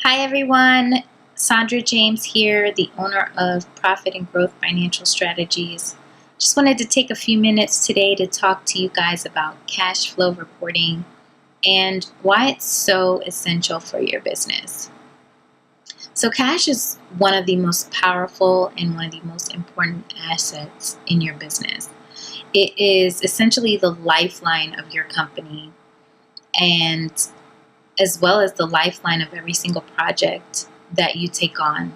Hi everyone, Sandra James here, the owner of Profit and Growth Financial Strategies. Just wanted to take a few minutes today to talk to you guys about cash flow reporting and why it's so essential for your business. So cash is one of the most powerful and one of the most important assets in your business. It is essentially the lifeline of your company, and as well as the lifeline of every single project that you take on.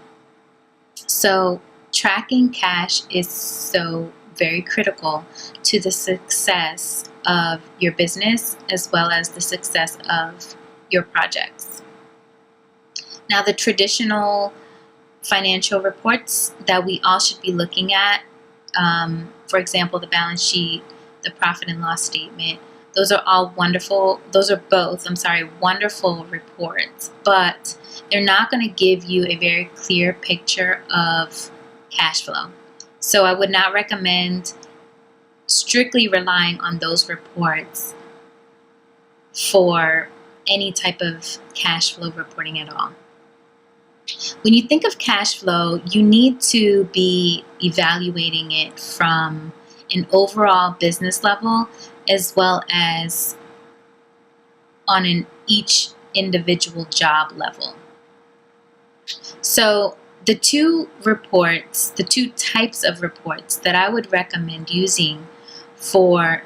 So tracking cash is so very critical to the success of your business as well as the success of your projects. Now, the traditional financial reports that we all should be looking at, for example, the balance sheet, the profit and loss statement, those are all wonderful. Those are both, wonderful reports, but they're not going to give you a very clear picture of cash flow. So I would not recommend strictly relying on those reports for any type of cash flow reporting at all. When you think of cash flow, you need to be evaluating it from an overall business level as well as on each individual job level. So the two types of reports that I would recommend using for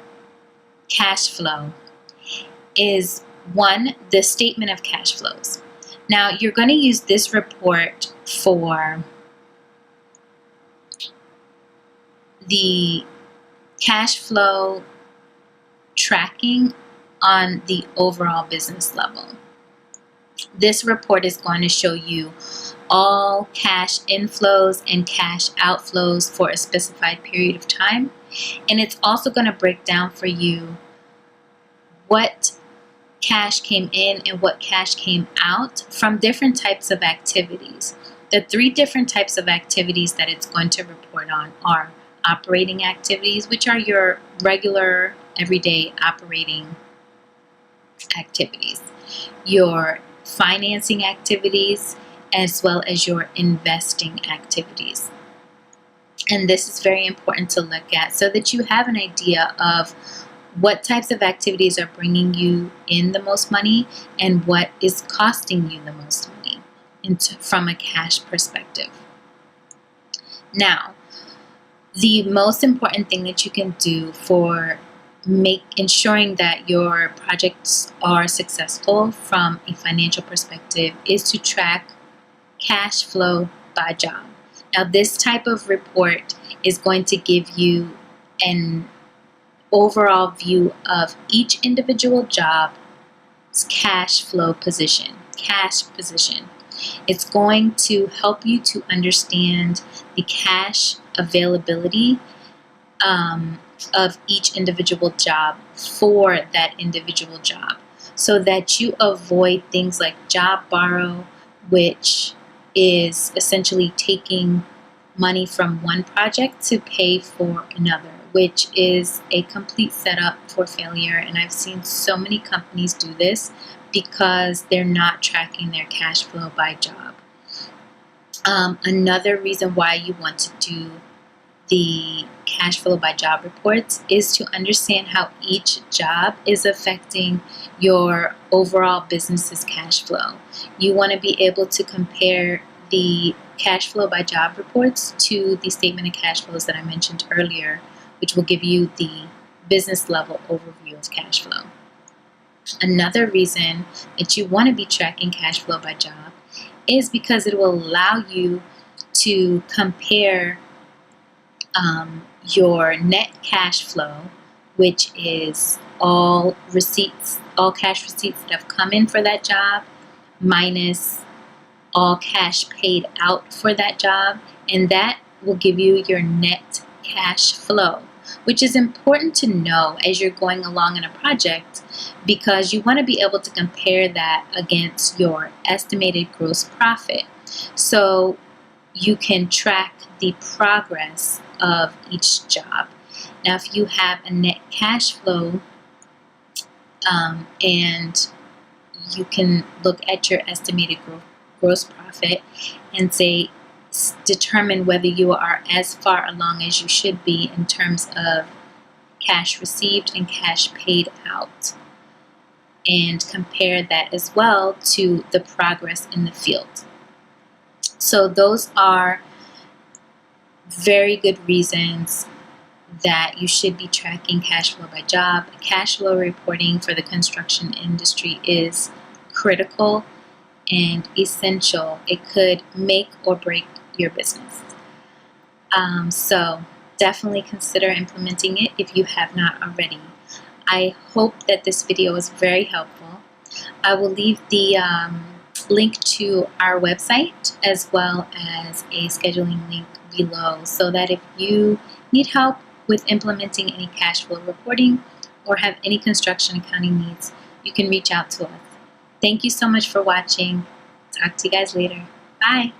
cash flow is one, the statement of cash flows. Now you're going to use this report for the cash flow tracking on the overall business level. This report is going to show you all cash inflows and cash outflows for a specified period of time, and it's also going to break down for you what cash came in and what cash came out from different types of activities. The three different types of activities that it's going to report on are operating activities, which are your regular everyday operating activities, your financing activities, as well as your investing activities. And this is very important to look at so that you have an idea of what types of activities are bringing you in the most money and what is costing you the most money from a cash perspective. Now, the most important thing that you can do for ensuring that your projects are successful from a financial perspective is to track cash flow by job. Now, this type of report is going to give you an overall view of each individual job's cash position. It's going to help you to understand the cash availability of each individual job for that individual job, so that you avoid things like job borrow, which is essentially taking money from one project to pay for another, which is a complete setup for failure. And I've seen so many companies do this because they're not tracking their cash flow by job. Another reason why you want to do the cash flow by job reports is to understand how each job is affecting your overall business's cash flow. You want to be able to compare the cash flow by job reports to the statement of cash flows that I mentioned earlier, which will give you the business level overview of cash flow. Another reason that you want to be tracking cash flow by job is because it will allow you to compare your net cash flow, which is all cash receipts that have come in for that job, minus all cash paid out for that job, and that will give you your net cash flow, which is important to know as you're going along in a project, because you want to be able to compare that against your estimated gross profit, so you can track the progress of each job. Now, if you have a net cash flow and you can look at your estimated gross profit and say determine whether you are as far along as you should be in terms of cash received and cash paid out, and compare that as well to the progress in the field. So those are very good reasons that you should be tracking cash flow by job. Cash flow reporting for the construction industry is critical and essential. It could make or break your business. So definitely consider implementing it if you have not already. I hope that this video was very helpful. I will leave the link to our website as well as a scheduling link below, so that if you need help with implementing any cash flow reporting or have any construction accounting needs, you can reach out to us. Thank you so much for watching. Talk to you guys later. Bye.